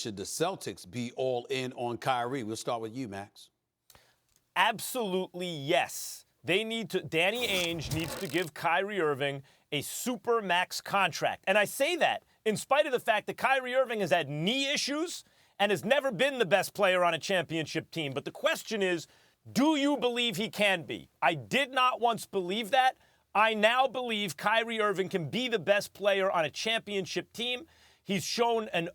Should the Celtics be all in on Kyrie? We'll start with you, Max. Absolutely yes. Danny Ainge needs to give Kyrie Irving a super max contract. And I say that in spite of the fact that Kyrie Irving has had knee issues and has never been the best player on a championship team. But the question is, do you believe he can be? I did not once believe that. I now believe Kyrie Irving can be the best player on a championship team. He's shown an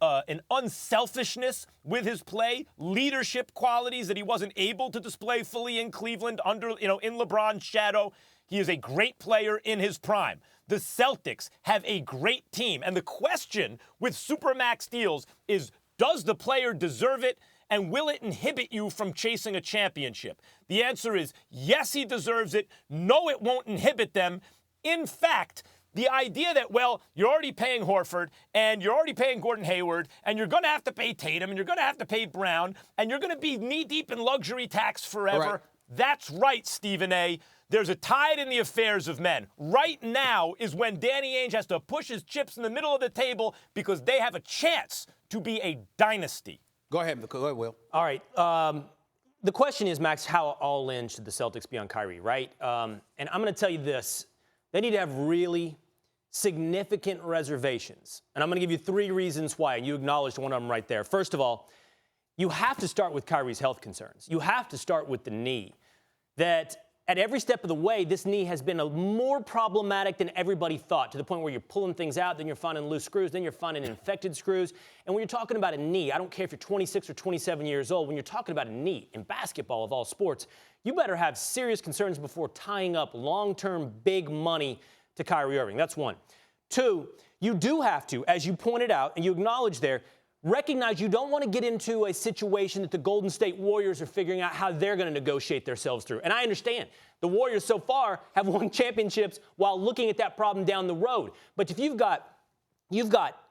unselfishness with his play, leadership qualities that he wasn't able to display fully in Cleveland in LeBron's shadow. He is a great player in his prime. The Celtics have a great team. And the question with Supermax deals is, does the player deserve it? And will it inhibit you from chasing a championship? The answer is yes, he deserves it. No, it won't inhibit them. In fact, the idea that, well, you're already paying Horford, and you're already paying Gordon Hayward, and you're going to have to pay Tatum, and you're going to have to pay Brown, and you're going to be knee-deep in luxury tax forever. Right. That's right, Stephen A. There's a tide in the affairs of men. Right now is when Danny Ainge has to push his chips in the middle of the table because they have a chance to be a dynasty. Go ahead, Will. All right. The question is, Max, how all in should the Celtics be on Kyrie, right? And I'm going to tell you this. They need to have really significant reservations. And I'm going to give you 3 reasons why, and you acknowledged one of them right there. First of all, you have to start with Kyrie's health concerns. You have to start with the knee. That at every step of the way, this knee has been more problematic than everybody thought, to the point where you're pulling things out, then you're finding loose screws, then you're finding infected screws. And when you're talking about a knee, I don't care if you're 26 or 27 years old, when you're talking about a knee in basketball of all sports, you better have serious concerns before tying up long-term big money to Kyrie Irving. That's 1. 2, you do have to, as you pointed out, and you acknowledged there, recognize you don't want to get into a situation that the Golden State Warriors are figuring out how they're going to negotiate themselves through. And I understand. The Warriors so far have won championships while looking at that problem down the road. But if you've got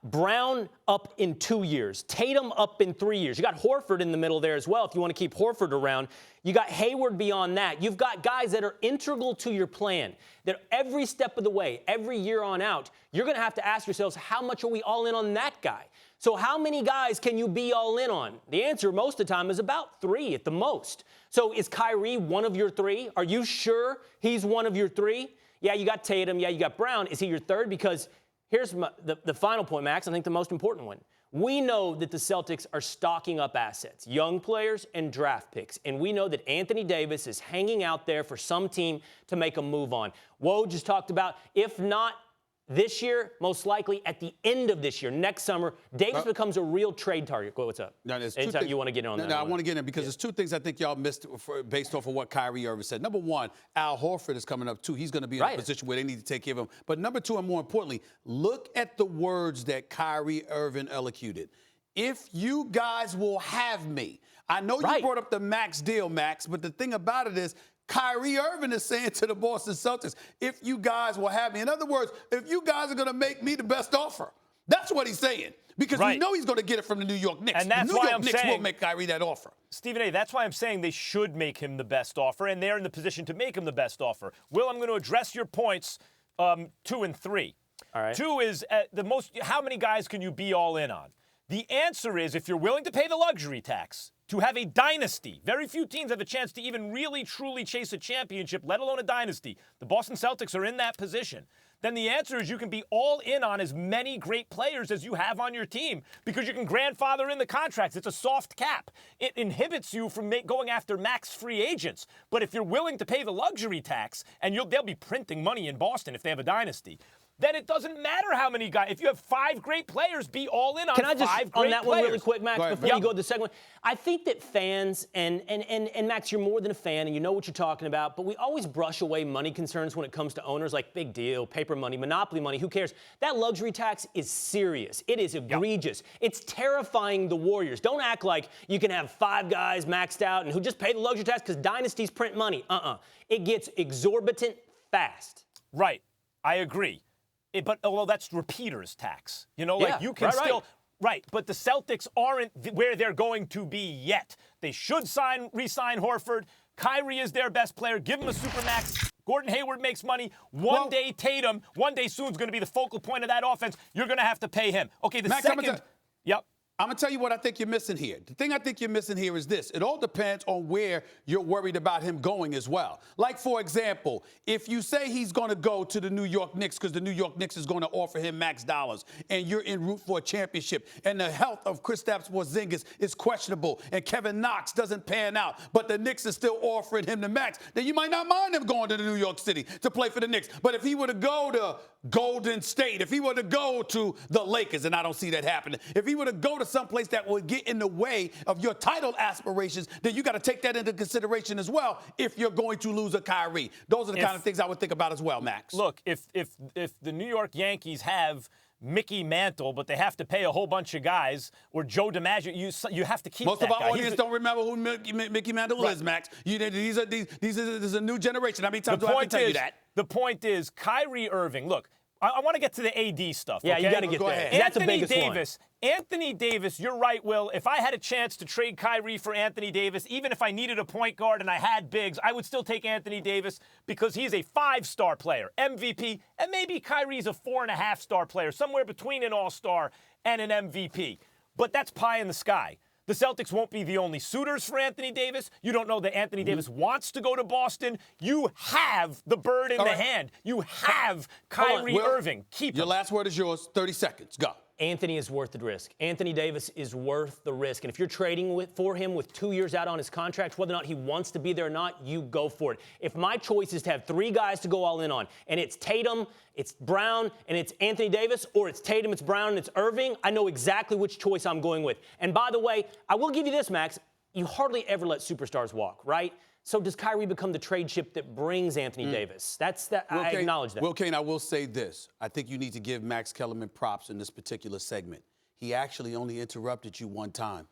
Brown up in 2 years, Tatum up in 3 years. You got Horford in the middle there as well if you want to keep Horford around. You got Hayward beyond that. You've got guys that are integral to your plan, that every step of the way, every year on out, you're going to have to ask yourselves, how much are we all in on that guy? So how many guys can you be all in on? The answer most of the time is about 3 at the most. So is Kyrie one of your 3? Are you sure he's one of your 3? Yeah, you got Tatum. Yeah, you got Brown. Is he your 3rd? Because here's the final point, Max, I think the most important one. We know that the Celtics are stocking up assets, young players and draft picks. And we know that Anthony Davis is hanging out there for some team to make a move on. Woj just talked about, if not this year, most likely at the end of this year, next summer, Davis becomes a real trade target. What's up? No, Anytime you want to get in on that. No, I want to get in because there's 2 things I think y'all missed based off of what Kyrie Irving said. Number 1, Al Horford is coming up too. He's going to be in a position where they need to take care of him. But number 2, and more importantly, look at the words that Kyrie Irving elocuted. If you guys will have me. I know you brought up the Max deal, Max, but the thing about it is, Kyrie Irving is saying to the Boston Celtics, if you guys will have me. In other words, if you guys are going to make me the best offer. That's what he's saying. Because we know he's going to get it from the New York Knicks. And that's the New why York I'm Knicks saying, will make Kyrie that offer. Stephen A., that's why I'm saying they should make him the best offer, and they're in the position to make him the best offer. Will, I'm going to address your points 2 and 3. All right. 2 is how many guys can you be all in on? The answer is, if you're willing to pay the luxury tax, to have a dynasty. Very few teams have a chance to even really, truly chase a championship, let alone a dynasty. The Boston Celtics are in that position. Then the answer is you can be all in on as many great players as you have on your team because you can grandfather in the contracts. It's a soft cap. It inhibits you from going after max free agents. But if you're willing to pay the luxury tax, and they'll be printing money in Boston if they have a dynasty, then it doesn't matter how many guys. If you have 5 great players, be all in on 5 great players. Can I just, on that one really quick, Max, before you go to the second one? I think that fans, and Max, you're more than a fan, and you know what you're talking about, but we always brush away money concerns when it comes to owners, like big deal, paper money, monopoly money, who cares? That luxury tax is serious. It is egregious. It's terrifying the Warriors. Don't act like you can have 5 guys maxed out and who just pay the luxury tax because dynasties print money. It gets exorbitant fast. Right. I agree. But that's repeaters tax. You can still. Right, but the Celtics aren't where they're going to be yet. They should re-sign Horford. Kyrie is their best player. Give him a supermax. Gordon Hayward makes money. One day Tatum, one day soon's going to be the focal point of that offense. You're going to have to pay him. Okay, the Max, second. Yep. I'm going to tell you what I think you're missing here. The thing I think you're missing here is this. It all depends on where you're worried about him going as well. Like, for example, if you say he's going to go to the New York Knicks because the New York Knicks is going to offer him max dollars and you're en route for a championship and the health of Kristaps Porzingis is questionable and Kevin Knox doesn't pan out, but the Knicks is still offering him the max, then you might not mind him going to the New York City to play for the Knicks. But if he were to go to Golden State, if he were to go to the Lakers, and I don't see that happening, if he were to go to someplace that would get in the way of your title aspirations, then you got to take that into consideration as well if you're going to lose a Kyrie. Those are the kind of things I would think about as well, Max. Look, if the New York Yankees have Mickey Mantle, but they have to pay a whole bunch of guys, or Joe DiMaggio, you have to keep Most that of our guy. audience don't remember who Mickey Mantle is, Max. This is a new generation. How many times do I have to tell you that? The point is, Kyrie Irving, look, I want to get to the AD stuff. Yeah, okay? you got to get Go there. ahead. That's the biggest Anthony Davis, you're right, Will. If I had a chance to trade Kyrie for Anthony Davis, even if I needed a point guard and I had bigs, I would still take Anthony Davis because he's a 5-star player, MVP, and maybe Kyrie's a 4.5-star player, somewhere between an all-star and an MVP. But that's pie in the sky. The Celtics won't be the only suitors for Anthony Davis. You don't know that Anthony Davis wants to go to Boston. You have the bird in the hand. You have Kyrie Irving. Keep Your him. last word is yours. 30 seconds. Go. Anthony is worth the risk. Anthony Davis is worth the risk. And if you're trading for him with 2 years out on his contract, whether or not he wants to be there or not, you go for it. If my choice is to have 3 guys to go all in on, and it's Tatum, it's Brown, and it's Anthony Davis, or it's Tatum, it's Brown, and it's Irving, I know exactly which choice I'm going with. And by the way, I will give you this, Max. You hardly ever let superstars walk, right? So does Kyrie become the trade chip that brings Anthony Davis? I acknowledge that. Will Cain, I will say this. I think you need to give Max Kellerman props in this particular segment. He actually only interrupted you one time.